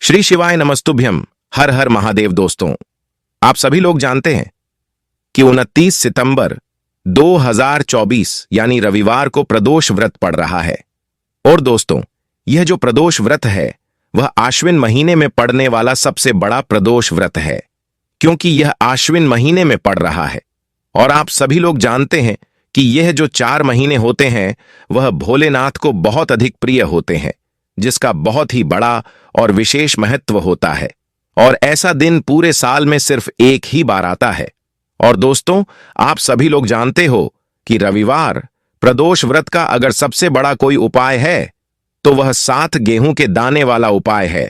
श्री शिवाय नमस्तुभ्यम। हर हर महादेव। दोस्तों, आप सभी लोग जानते हैं कि 29 सितंबर 2024 यानी रविवार को प्रदोष व्रत पड़ रहा है। और दोस्तों, यह जो प्रदोष व्रत है वह आश्विन महीने में पड़ने वाला सबसे बड़ा प्रदोष व्रत है, क्योंकि यह आश्विन महीने में पड़ रहा है। और आप सभी लोग जानते हैं कि यह जो 4 महीने होते हैं वह भोलेनाथ को बहुत अधिक प्रिय होते हैं, जिसका बहुत ही बड़ा और विशेष महत्व होता है। और ऐसा दिन पूरे साल में सिर्फ एक ही बार आता है। और दोस्तों, आप सभी लोग जानते हो कि रविवार प्रदोष व्रत का अगर सबसे बड़ा कोई उपाय है तो वह 7 गेहूं के दाने वाला उपाय है।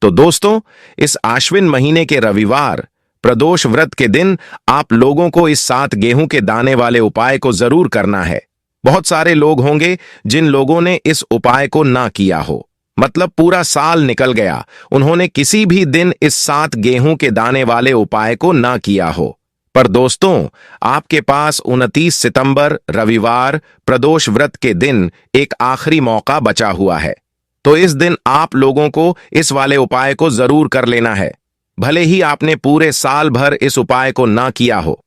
तो दोस्तों, इस आश्विन महीने के रविवार प्रदोष व्रत के दिन आप लोगों को इस 7 गेहूं के दाने वाले उपाय को जरूर करना है। बहुत सारे लोग होंगे जिन लोगों ने इस उपाय को ना किया हो, मतलब पूरा साल निकल गया, उन्होंने किसी भी दिन इस 7 गेहूं के दाने वाले उपाय को ना किया हो। पर दोस्तों, आपके पास 29 सितंबर रविवार प्रदोष व्रत के दिन एक आखिरी मौका बचा हुआ है। तो इस दिन आप लोगों को इस वाले उपाय को जरूर कर लेना है, भले ही आपने पूरे साल भर इस उपाय को ना किया हो।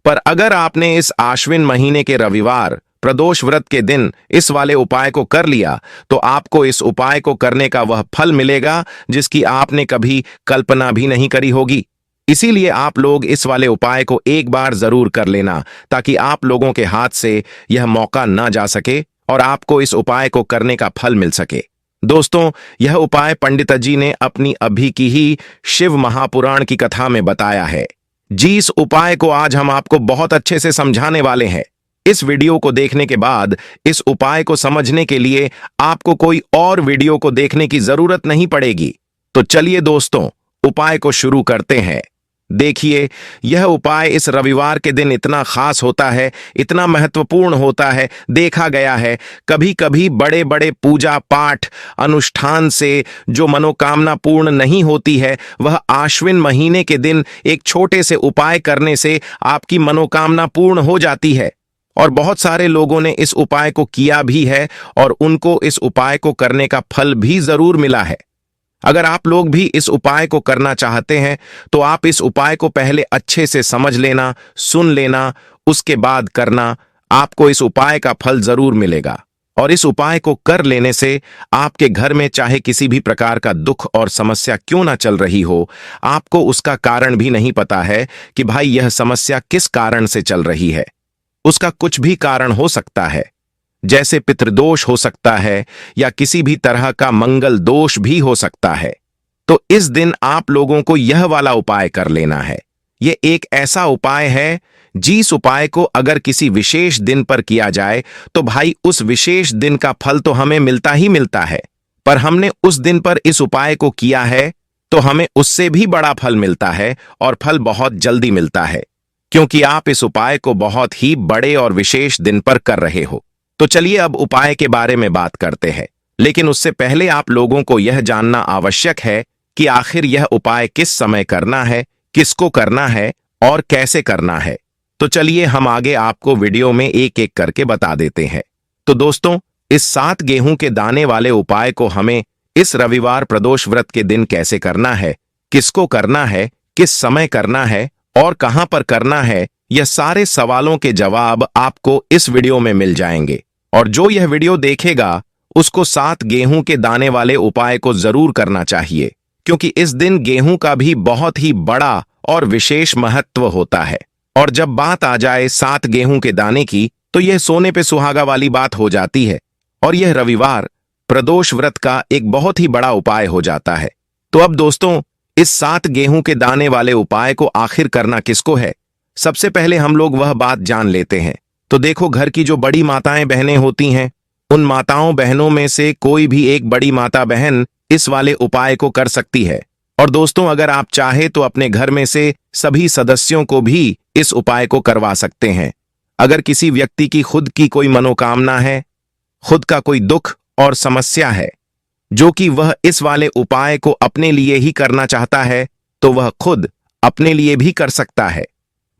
पर अगर आपने इस आश्विन महीने के रविवार प्रदोष व्रत के दिन इस वाले उपाय को कर लिया तो आपको इस उपाय को करने का वह फल मिलेगा जिसकी आपने कभी कल्पना भी नहीं करी होगी। इसीलिए आप लोग इस वाले उपाय को एक बार जरूर कर लेना, ताकि आप लोगों के हाथ से यह मौका ना जा सके और आपको इस उपाय को करने का फल मिल सके। दोस्तों, यह उपाय पंडित जी ने अपनी अभी की ही शिव महापुराण की कथा में बताया है। जी, इस उपाय को आज हम आपको बहुत अच्छे से समझाने वाले हैं। इस वीडियो को देखने के बाद इस उपाय को समझने के लिए आपको कोई और वीडियो को देखने की जरूरत नहीं पड़ेगी। तो चलिए दोस्तों, उपाय को शुरू करते हैं। देखिए, यह उपाय इस रविवार के दिन इतना खास होता है, इतना महत्वपूर्ण होता है। देखा गया है कभी कभी बड़े बड़े पूजा पाठ अनुष्ठान से जो मनोकामना पूर्ण नहीं होती है, वह आश्विन महीने के दिन एक छोटे से उपाय करने से आपकी मनोकामना पूर्ण हो जाती है। और बहुत सारे लोगों ने इस उपाय को किया भी है और उनको इस उपाय को करने का फल भी जरूर मिला है। अगर आप लोग भी इस उपाय को करना चाहते हैं तो आप इस उपाय को पहले अच्छे से समझ लेना, सुन लेना, उसके बाद करना। आपको इस उपाय का फल जरूर मिलेगा। और इस उपाय को कर लेने से आपके घर में चाहे किसी भी प्रकार का दुख और समस्या क्यों ना चल रही हो, आपको उसका कारण भी नहीं पता है कि भाई यह समस्या किस कारण से चल रही है। उसका कुछ भी कारण हो सकता है, जैसे पितृदोष हो सकता है या किसी भी तरह का मंगल दोष भी हो सकता है। तो इस दिन आप लोगों को यह वाला उपाय कर लेना है। यह एक ऐसा उपाय है जिस उपाय को अगर किसी विशेष दिन पर किया जाए तो भाई उस विशेष दिन का फल तो हमें मिलता ही मिलता है, पर हमने उस दिन पर इस उपाय को किया है तो हमें उससे भी बड़ा फल मिलता है, और फल बहुत जल्दी मिलता है, क्योंकि आप इस उपाय को बहुत ही बड़े और विशेष दिन पर कर रहे हो। तो चलिए अब उपाय के बारे में बात करते हैं। लेकिन उससे पहले आप लोगों को यह जानना आवश्यक है कि आखिर यह उपाय किस समय करना है, किसको करना है और कैसे करना है। तो चलिए हम आगे आपको वीडियो में एक एक करके बता देते हैं। तो दोस्तों, इस 7 गेहूं के दाने वाले उपाय को हमें इस रविवार प्रदोष व्रत के दिन कैसे करना है, किसको करना है, किस समय करना है और कहां पर करना है, यह सारे सवालों के जवाब आपको इस वीडियो में मिल जाएंगे। और जो यह वीडियो देखेगा उसको 7 गेहूं के दाने वाले उपाय को जरूर करना चाहिए, क्योंकि इस दिन गेहूं का भी बहुत ही बड़ा और विशेष महत्व होता है। और जब बात आ जाए 7 गेहूं के दाने की, तो यह सोने पे सुहागा वाली बात हो जाती है। और यह रविवार प्रदोष व्रत का एक बहुत ही बड़ा उपाय हो जाता है। तो अब दोस्तों, इस 7 गेहूं के दाने वाले उपाय को आखिर करना किसको है, सबसे पहले हम लोग वह बात जान लेते हैं। तो देखो, घर की जो बड़ी माताएं बहनें होती हैं, उन माताओं बहनों में से कोई भी एक बड़ी माता बहन इस वाले उपाय को कर सकती है। और दोस्तों, अगर आप चाहे तो अपने घर में से सभी सदस्यों को भी इस उपाय को करवा सकते हैं। अगर किसी व्यक्ति की खुद की कोई मनोकामना है, खुद का कोई दुख और समस्या है जो कि वह इस वाले उपाय को अपने लिए ही करना चाहता है, तो वह खुद अपने लिए भी कर सकता है।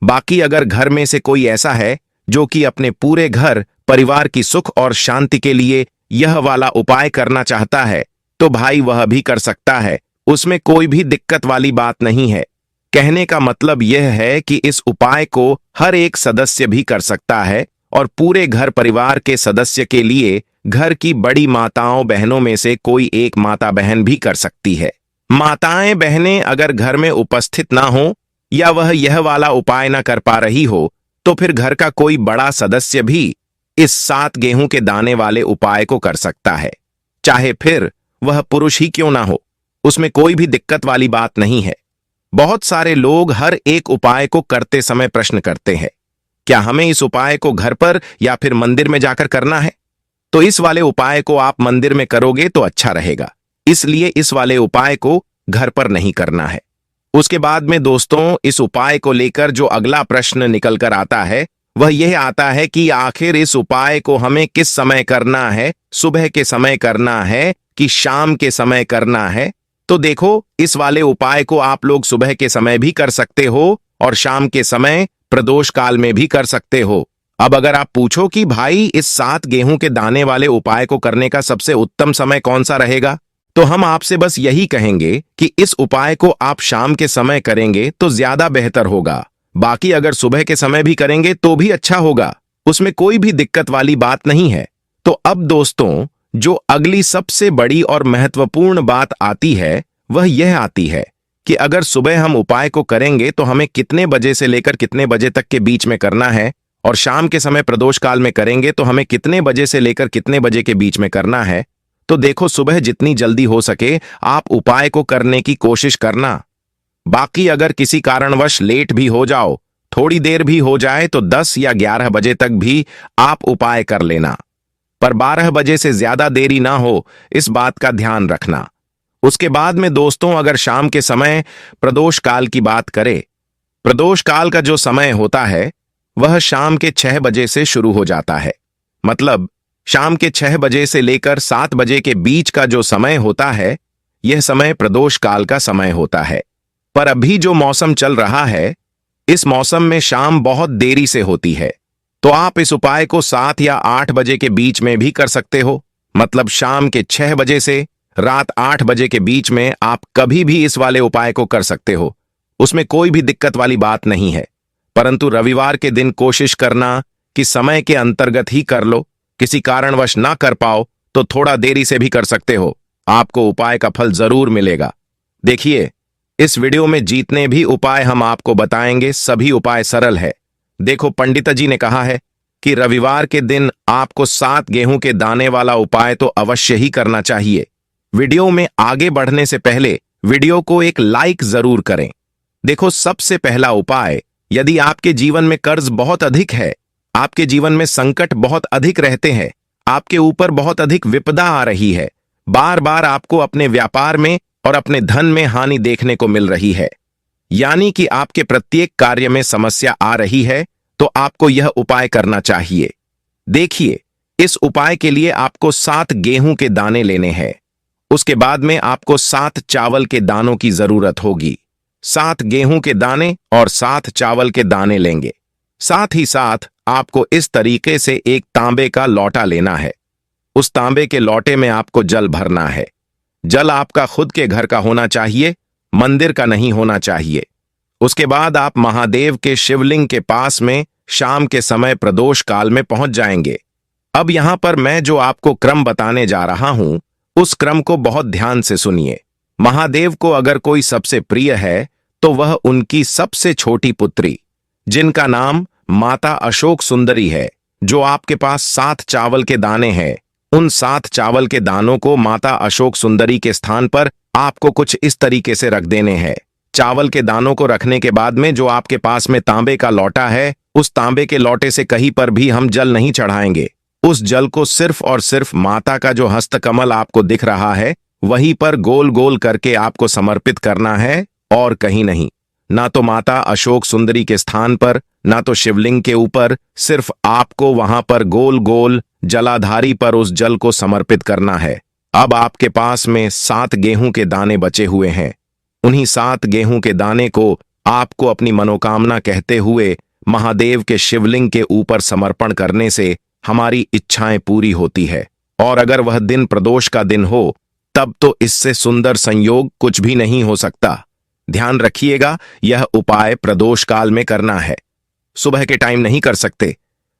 बाकी अगर घर में से कोई ऐसा है जो कि अपने पूरे घर परिवार की सुख और शांति के लिए यह वाला उपाय करना चाहता है, तो भाई वह भी कर सकता है। उसमें कोई भी दिक्कत वाली बात नहीं है। कहने का मतलब यह है कि इस उपाय को हर एक सदस्य भी कर सकता है और पूरे घर परिवार के सदस्य के लिए घर की बड़ी माताओं बहनों में से कोई एक माता बहन भी कर सकती है। माताएं बहनें अगर घर में उपस्थित ना हो या वह यह वाला उपाय ना कर पा रही हो तो फिर घर का कोई बड़ा सदस्य भी इस 7 गेहूं के दाने वाले उपाय को कर सकता है, चाहे फिर वह पुरुष ही क्यों ना हो। उसमें कोई भी दिक्कत वाली बात नहीं है। बहुत सारे लोग हर एक उपाय को करते समय प्रश्न करते हैं, क्या हमें इस उपाय को घर पर या फिर मंदिर में जाकर करना है? तो इस वाले उपाय को आप मंदिर में करोगे तो अच्छा रहेगा, इसलिए इस वाले उपाय को घर पर नहीं करना है। उसके बाद में दोस्तों, इस उपाय को लेकर जो अगला प्रश्न निकल कर आता है वह यह आता है कि आखिर इस उपाय को हमें किस समय करना है, सुबह के समय करना है कि शाम के समय करना है? तो देखो, इस वाले उपाय को आप लोग सुबह के समय भी कर सकते हो और शाम के समय प्रदोष काल में भी कर सकते हो। अब अगर आप पूछो कि भाई इस 7 गेहूं के दाने वाले उपाय को करने का सबसे उत्तम समय कौन सा रहेगा, तो हम आपसे बस यही कहेंगे कि इस उपाय को आप शाम के समय करेंगे तो ज्यादा बेहतर होगा। बाकी अगर सुबह के समय भी करेंगे तो भी अच्छा होगा, उसमें कोई भी दिक्कत वाली बात नहीं है। तो अब दोस्तों, जो अगली सबसे बड़ी और महत्वपूर्ण बात आती है वह यह आती है कि अगर सुबह हम उपाय को करेंगे तो हमें कितने बजे से लेकर कितने बजे तक के बीच में करना है, और शाम के समय प्रदोष काल में करेंगे तो हमें कितने बजे से लेकर कितने बजे के बीच में करना है। तो देखो, सुबह जितनी जल्दी हो सके आप उपाय को करने की कोशिश करना। बाकी अगर किसी कारणवश लेट भी हो जाओ, थोड़ी देर भी हो जाए, तो 10 या 11 बजे तक भी आप उपाय कर लेना, पर 12 बजे से ज्यादा देरी ना हो, इस बात का ध्यान रखना। उसके बाद में दोस्तों, अगर शाम के समय प्रदोष काल की बात करें, प्रदोष काल का जो समय होता है वह शाम के 6 बजे से शुरू हो जाता है। मतलब शाम के 6 बजे से लेकर 7 बजे के बीच का जो समय होता है, यह समय प्रदोष काल का समय होता है। पर अभी जो मौसम चल रहा है, इस मौसम में शाम बहुत देरी से होती है, तो आप इस उपाय को 7 या 8 बजे के बीच में भी कर सकते हो। मतलब शाम के 6 बजे से रात 8 बजे के बीच में आप कभी भी इस वाले उपाय को कर सकते हो, उसमें कोई भी दिक्कत वाली बात नहीं है। परंतु रविवार के दिन कोशिश करना कि समय के अंतर्गत ही कर लो। किसी कारणवश ना कर पाओ तो थोड़ा देरी से भी कर सकते हो, आपको उपाय का फल जरूर मिलेगा। देखिए, इस वीडियो में जितने भी उपाय हम आपको बताएंगे सभी उपाय सरल है। देखो, पंडित जी ने कहा है कि रविवार के दिन आपको 7 गेहूं के दाने वाला उपाय तो अवश्य ही करना चाहिए। वीडियो में आगे बढ़ने से पहले वीडियो को एक लाइक जरूर करें। देखो, सबसे पहला उपाय, यदि आपके जीवन में कर्ज बहुत अधिक है, आपके जीवन में संकट बहुत अधिक रहते हैं, आपके ऊपर बहुत अधिक विपदा आ रही है, बार बार आपको अपने व्यापार में और अपने धन में हानि देखने को मिल रही है, यानी कि आपके प्रत्येक कार्य में समस्या आ रही है, तो आपको यह उपाय करना चाहिए। देखिए, इस उपाय के लिए आपको 7 गेहूं के दाने लेने हैं। उसके बाद में आपको 7 चावल के दानों की जरूरत होगी। 7 गेहूं के दाने और 7 चावल के दाने लेंगे। साथ ही साथ आपको इस तरीके से एक तांबे का लोटा लेना है। उस तांबे के लोटे में आपको जल भरना है। जल आपका खुद के घर का होना चाहिए, मंदिर का नहीं होना चाहिए। उसके बाद आप महादेव के शिवलिंग के पास में शाम के समय प्रदोष काल में पहुंच जाएंगे। अब यहां पर मैं जो आपको क्रम बताने जा रहा हूं, उस क्रम को बहुत ध्यान से सुनिए। महादेव को अगर कोई सबसे प्रिय है तो वह उनकी सबसे छोटी पुत्री, जिनका नाम माता अशोक सुंदरी है, जो आपके पास 7 चावल के दाने हैं, उन 7 चावल के दानों को माता अशोक सुंदरी के स्थान पर आपको कुछ इस तरीके से रख देने हैं। चावल के दानों को रखने के बाद में जो आपके पास में तांबे का लोटा है, उस तांबे के लोटे से कहीं पर भी हम जल नहीं चढ़ाएंगे। उस जल को सिर्फ और सिर्फ माता का जो हस्तकमल आपको दिख रहा है वहीं पर गोल गोल करके आपको समर्पित करना है, और कहीं नहीं। ना तो माता अशोक सुंदरी के स्थान पर, ना तो शिवलिंग के ऊपर, सिर्फ आपको वहां पर गोल गोल जलाधारी पर उस जल को समर्पित करना है। अब आपके पास में 7 गेहूं के दाने बचे हुए हैं। उन्हीं 7 गेहूं के दाने को आपको अपनी मनोकामना कहते हुए महादेव के शिवलिंग के ऊपर समर्पण करने से हमारी इच्छाएं पूरी होती है। और अगर वह दिन प्रदोष का दिन हो तब तो इससे सुंदर संयोग कुछ भी नहीं हो सकता। ध्यान रखिएगा, यह उपाय प्रदोष काल में करना है, सुबह के टाइम नहीं कर सकते।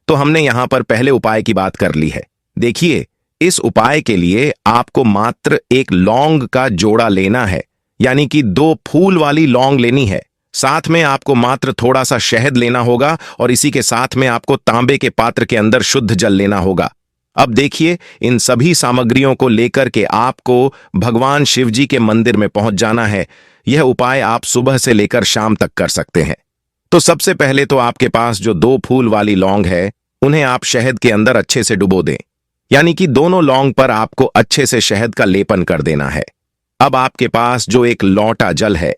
तो हमने यहां पर पहले उपाय की बात कर ली है। देखिए, इस उपाय के लिए आपको मात्र एक लौंग का जोड़ा लेना है, यानी कि 2 फूल वाली लौंग लेनी है। साथ में आपको मात्र थोड़ा सा शहद लेना होगा और इसी के साथ में आपको तांबे के पात्र के अंदर शुद्ध जल लेना होगा। अब देखिए, इन सभी सामग्रियों को लेकर के आपको भगवान शिव जी के मंदिर में पहुंच जाना है। यह उपाय आप सुबह से लेकर शाम तक कर सकते हैं। तो सबसे पहले तो आपके पास जो 2 फूल वाली लौंग है, उन्हें आप शहद के अंदर अच्छे से डुबो दें, यानी कि दोनों लौंग पर आपको अच्छे से शहद का लेपन कर देना है। अब आपके पास जो एक लौटा जल है,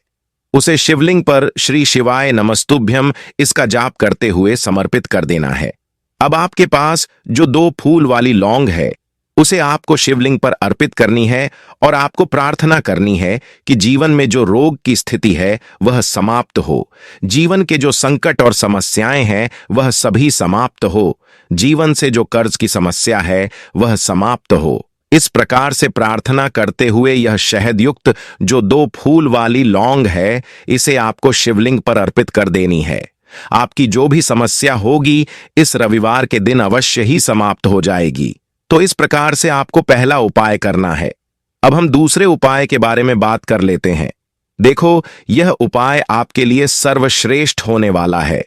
उसे शिवलिंग पर श्री शिवाय नमस्तुभ्यम इसका जाप करते हुए समर्पित कर देना है। अब आपके पास जो 2 फूल वाली लौंग है, उसे आपको शिवलिंग पर अर्पित करनी है और आपको प्रार्थना करनी है कि जीवन में जो रोग की स्थिति है वह समाप्त हो, जीवन के जो संकट और समस्याएं हैं वह सभी समाप्त हो, जीवन से जो कर्ज की समस्या है वह समाप्त हो। इस प्रकार से प्रार्थना करते हुए यह शहद युक्त जो 2 फूल वाली लौंग है, इसे आपको शिवलिंग पर अर्पित कर देनी है। आपकी जो भी समस्या होगी इस रविवार के दिन अवश्य ही समाप्त हो जाएगी। तो इस प्रकार से आपको पहला उपाय करना है। अब हम दूसरे उपाय के बारे में बात कर लेते हैं। देखो, यह उपाय आपके लिए सर्वश्रेष्ठ होने वाला है।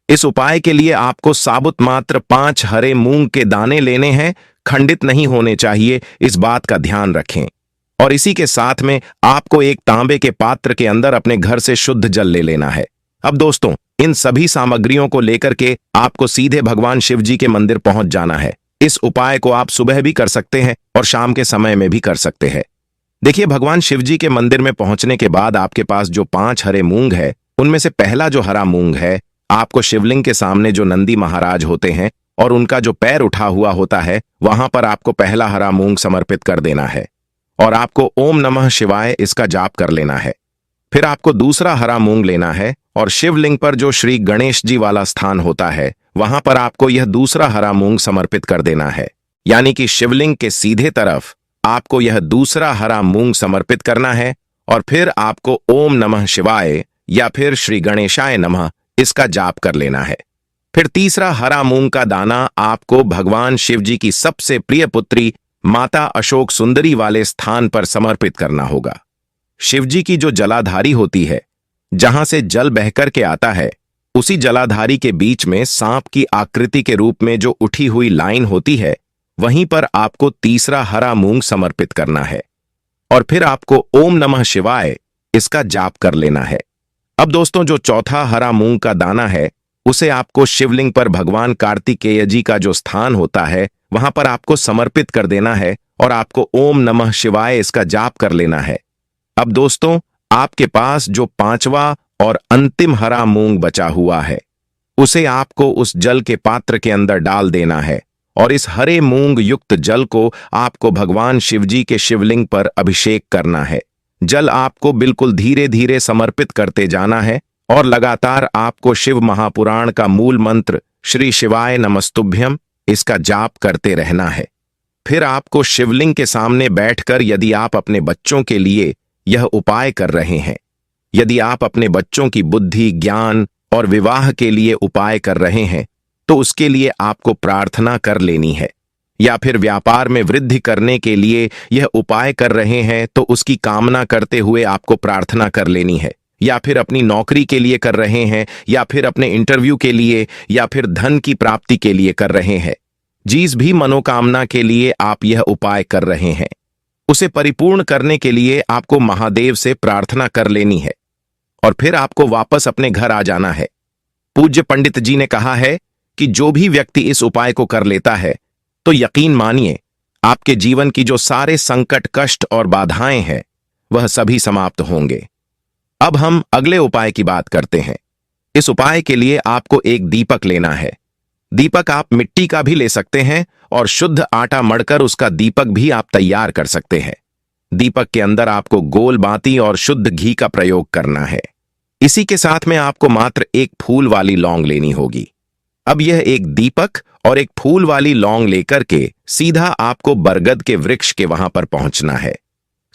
इस उपाय के लिए आपको साबुत मात्र 5 हरे मूंग के दाने लेने हैं, खंडित नहीं होने चाहिए, इस बात का ध्यान रखें। और इसी के साथ में आपको एक तांबे के पात्र के अंदर अपने घर से शुद्ध जल ले लेना है। अब दोस्तों, इन सभी सामग्रियों को लेकर के आपको सीधे भगवान शिव जी के मंदिर पहुंच जाना है। इस उपाय को आप सुबह भी कर सकते हैं और शाम के समय में भी कर सकते हैं। देखिए, भगवान शिव जी के मंदिर में पहुंचने के बाद आपके पास जो 5 हरे मूंग है, उनमें से पहला जो हरा मूंग है, आपको शिवलिंग के सामने जो नंदी महाराज होते हैं और उनका जो पैर उठा हुआ होता है, वहां पर आपको पहला हरा मूंग समर्पित कर देना है और आपको ओम नमः शिवाय इसका जाप कर लेना है। फिर आपको दूसरा हरा मूंग लेना है और शिवलिंग पर जो श्री गणेश जी वाला स्थान होता है, वहां पर आपको यह दूसरा हरा मूंग समर्पित कर देना है, यानी कि शिवलिंग के सीधे तरफ आपको यह दूसरा हरा मूंग समर्पित करना है और फिर आपको ओम नमः शिवाय या फिर श्री गणेशाय नमः इसका जाप कर लेना है। फिर तीसरा हरा मूंग का दाना आपको भगवान शिव जी की सबसे प्रिय पुत्री माता अशोक सुंदरी वाले स्थान पर समर्पित करना होगा। शिव जी की जो जलाधारी होती है, जहां से जल बहकर के आता है, उसी जलाधारी के बीच में सांप की आकृति के रूप में जो उठी हुई लाइन होती है, वहीं पर आपको तीसरा हरा मूंग समर्पित करना है और फिर आपको ओम नमः शिवाय इसका जाप कर लेना है। अब दोस्तों, जो चौथा हरा मूंग का दाना है, उसे आपको शिवलिंग पर भगवान कार्तिकेय जी का जो स्थान होता है, वहां पर आपको समर्पित कर देना है और आपको ओम नमः शिवाय इसका जाप कर लेना है। अब दोस्तों, आपके पास जो 5वां और अंतिम हरा मूंग बचा हुआ है, उसे आपको उस जल के पात्र के अंदर डाल देना है और इस हरे मूंग युक्त जल को आपको भगवान शिवजी के शिवलिंग पर अभिषेक करना है। जल आपको बिल्कुल धीरे धीरे समर्पित करते जाना है और लगातार आपको शिव महापुराण का मूल मंत्र श्री शिवाय नमस्तुभ्यम इसका जाप करते रहना है। फिर आपको शिवलिंग के सामने बैठकर, यदि आप अपने बच्चों के लिए यह उपाय कर रहे हैं, यदि आप अपने बच्चों की बुद्धि, ज्ञान और विवाह के लिए उपाय कर रहे हैं, तो उसके लिए आपको प्रार्थना कर लेनी है। या फिर व्यापार में वृद्धि करने के लिए यह उपाय कर रहे हैं, तो उसकी कामना करते हुए आपको प्रार्थना कर लेनी है। या फिर अपनी नौकरी के लिए कर रहे हैं, या फिर अपने इंटरव्यू के लिए, या फिर धन की प्राप्ति के लिए कर रहे हैं, जिस भी मनोकामना के लिए आप यह उपाय कर रहे हैं, उसे परिपूर्ण करने के लिए आपको महादेव से प्रार्थना कर लेनी है और फिर आपको वापस अपने घर आ जाना है। पूज्य पंडित जी ने कहा है कि जो भी व्यक्ति इस उपाय को कर लेता है, तो यकीन मानिए आपके जीवन की जो सारे संकट, कष्ट और बाधाएं हैं, वह सभी समाप्त होंगे। अब हम अगले उपाय की बात करते हैं। इस उपाय के लिए आपको एक दीपक लेना है। दीपक आप मिट्टी का भी ले सकते हैं और शुद्ध आटा मढ़कर उसका दीपक भी आप तैयार कर सकते हैं। दीपक के अंदर आपको गोल बाती और शुद्ध घी का प्रयोग करना है। इसी के साथ में आपको मात्र एक फूल वाली लौंग लेनी होगी। अब यह एक दीपक और एक फूल वाली लौंग लेकर के सीधा आपको बरगद के वृक्ष के वहां पर पहुंचना है।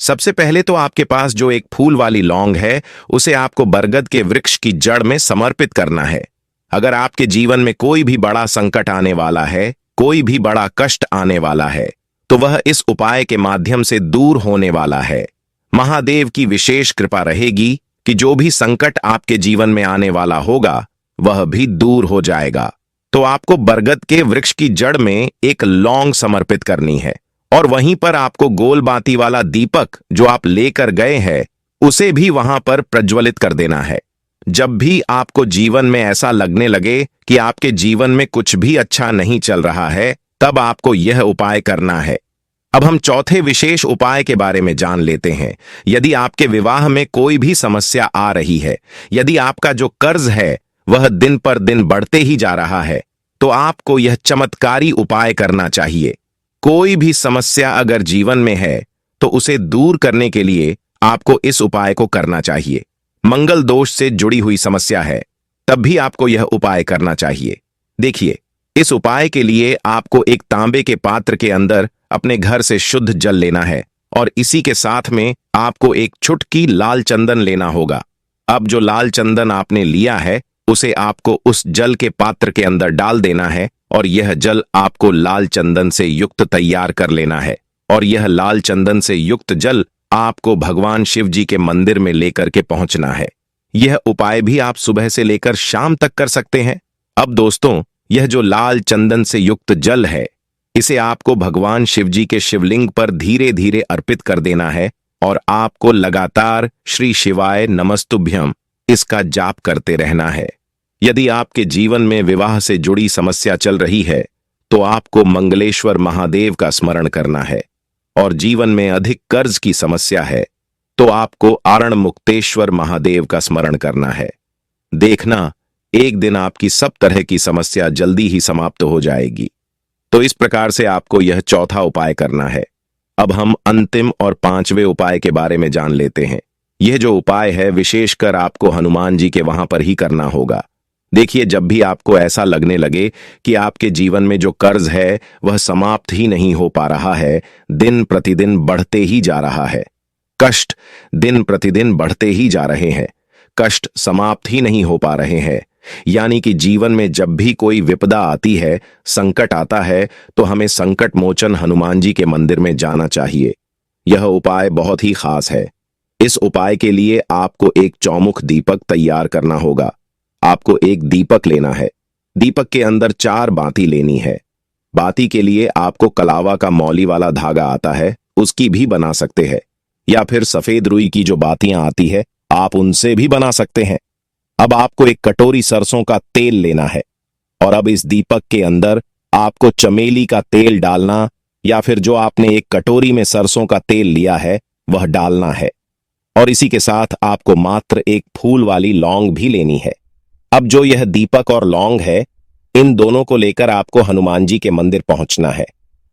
सबसे पहले तो आपके पास जो एक फूल वाली लौंग है उसे आपको बरगद के वृक्ष की जड़ में समर्पित करना है। अगर आपके जीवन में कोई भी बड़ा संकट आने वाला है, कोई भी बड़ा कष्ट आने वाला है, तो वह इस उपाय के माध्यम से दूर होने वाला है। महादेव की विशेष कृपा रहेगी कि जो भी संकट आपके जीवन में आने वाला होगा वह भी दूर हो जाएगा। तो आपको बरगद के वृक्ष की जड़ में एक लौंग समर्पित करनी है और वहीं पर आपको गोल बाती वाला दीपक जो आप लेकर गए हैं उसे भी वहां पर प्रज्वलित कर देना है। जब भी आपको जीवन में ऐसा लगने लगे कि आपके जीवन में कुछ भी अच्छा नहीं चल रहा है, तब आपको यह उपाय करना है। अब हम चौथे विशेष उपाय के बारे में जान लेते हैं। यदि आपके विवाह में कोई भी समस्या आ रही है, यदि आपका जो कर्ज है वह दिन पर दिन बढ़ते ही जा रहा है, तो आपको यह चमत्कारी उपाय करना चाहिए। कोई भी समस्या अगर जीवन में है तो उसे दूर करने के लिए आपको इस उपाय को करना चाहिए। मंगल दोष से जुड़ी हुई समस्या है तब भी आपको यह उपाय करना चाहिए। देखिए, इस उपाय के लिए आपको एक तांबे के पात्र के अंदर अपने घर से शुद्ध जल लेना है और इसी के साथ में आपको एक चुटकी लाल चंदन लेना होगा। अब जो लाल चंदन आपने लिया है उसे आपको उस जल के पात्र के अंदर डाल देना है और यह जल आपको लाल चंदन से युक्त तैयार कर लेना है और यह लाल चंदन से युक्त जल आपको भगवान शिव जी के मंदिर में लेकर के पहुंचना है। यह उपाय भी आप सुबह से लेकर शाम तक कर सकते हैं। अब दोस्तों, यह जो लाल चंदन से युक्त जल है इसे आपको भगवान शिव जी के शिवलिंग पर धीरे धीरे अर्पित कर देना है और आपको लगातार श्री शिवाय नमस्तुभ्यम इसका जाप करते रहना है। यदि आपके जीवन में विवाह से जुड़ी समस्या चल रही है तो आपको मंगलेश्वर महादेव का स्मरण करना है और जीवन में अधिक कर्ज की समस्या है तो आपको आरण मुक्तेश्वर महादेव का स्मरण करना है। देखना, एक दिन आपकी सब तरह की समस्या जल्दी ही समाप्त हो जाएगी। तो इस प्रकार से आपको यह चौथा उपाय करना है। अब हम अंतिम और पांचवें उपाय के बारे में जान लेते हैं। यह जो उपाय है विशेषकर आपको हनुमान जी के वहां पर ही करना होगा। देखिए, जब भी आपको ऐसा लगने लगे कि आपके जीवन में जो कर्ज है वह समाप्त ही नहीं हो पा रहा है, दिन प्रतिदिन बढ़ते ही जा रहा है, कष्ट दिन प्रतिदिन बढ़ते ही जा रहे हैं, कष्ट समाप्त ही नहीं हो पा रहे हैं, यानी कि जीवन में जब भी कोई विपदा आती है, संकट आता है, तो हमें संकट मोचन हनुमान जी के मंदिर में जाना चाहिए। यह उपाय बहुत ही खास है। इस उपाय के लिए आपको एक चौमुख दीपक तैयार करना होगा। आपको एक दीपक लेना है। दीपक के अंदर 4 बाती लेनी है। बाती के लिए आपको कलावा का मौली वाला धागा आता है, उसकी भी बना सकते हैं, या फिर सफेद रुई की जो बातियां आती है आप उनसे भी बना सकते हैं। अब आपको एक कटोरी सरसों का तेल लेना है और अब इस दीपक के अंदर आपको चमेली का तेल डालना या फिर जो आपने एक कटोरी में सरसों का तेल लिया है वह डालना है और इसी के साथ आपको मात्र एक फूल वाली लौंग भी लेनी है। अब जो यह दीपक और लौंग है, इन दोनों को लेकर आपको हनुमान जी के मंदिर पहुंचना है।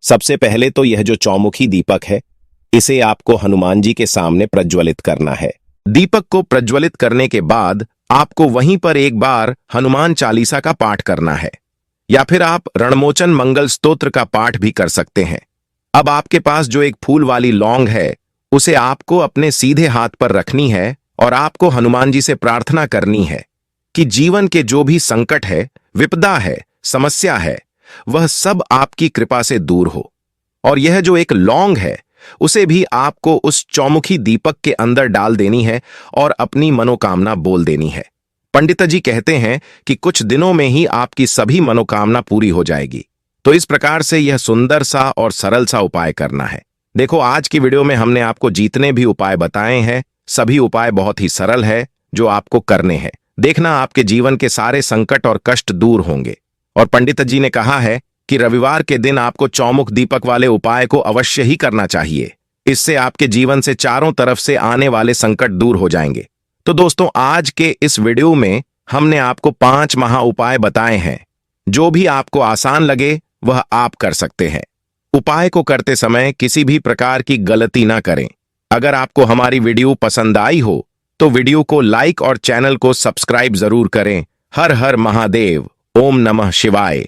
सबसे पहले तो यह जो चौमुखी दीपक है इसे आपको हनुमान जी के सामने प्रज्वलित करना है। दीपक को प्रज्वलित करने के बाद आपको वहीं पर एक बार हनुमान चालीसा का पाठ करना है या फिर आप रणमोचन मंगल स्तोत्र का पाठ भी कर सकते हैं। अब आपके पास जो एक फूल वाली लौंग है उसे आपको अपने सीधे हाथ पर रखनी है और आपको हनुमान जी से प्रार्थना करनी है कि जीवन के जो भी संकट है, विपदा है, समस्या है, वह सब आपकी कृपा से दूर हो। और यह जो एक लौंग है उसे भी आपको उस चौमुखी दीपक के अंदर डाल देनी है और अपनी मनोकामना बोल देनी है। पंडित जी कहते हैं कि कुछ दिनों में ही आपकी सभी मनोकामना पूरी हो जाएगी। तो इस प्रकार से यह सुंदर सा और सरल सा उपाय करना है। देखो, आज की वीडियो में हमने आपको जितने भी उपाय बताए हैं सभी उपाय बहुत ही सरल है जो आपको करने हैं। देखना, आपके जीवन के सारे संकट और कष्ट दूर होंगे। और पंडित जी ने कहा है कि रविवार के दिन आपको चौमुख दीपक वाले उपाय को अवश्य ही करना चाहिए। इससे आपके जीवन से चारों तरफ से आने वाले संकट दूर हो जाएंगे। तो दोस्तों, आज के इस वीडियो में हमने आपको 5 महा उपाय बताए हैं। जो भी आपको आसान लगे वह आप कर सकते हैं। उपाय को करते समय किसी भी प्रकार की गलती ना करें। अगर आपको हमारी वीडियो पसंद आई हो तो वीडियो को लाइक और चैनल को सब्सक्राइब जरूर करें। हर हर महादेव। ओम नमः शिवाय।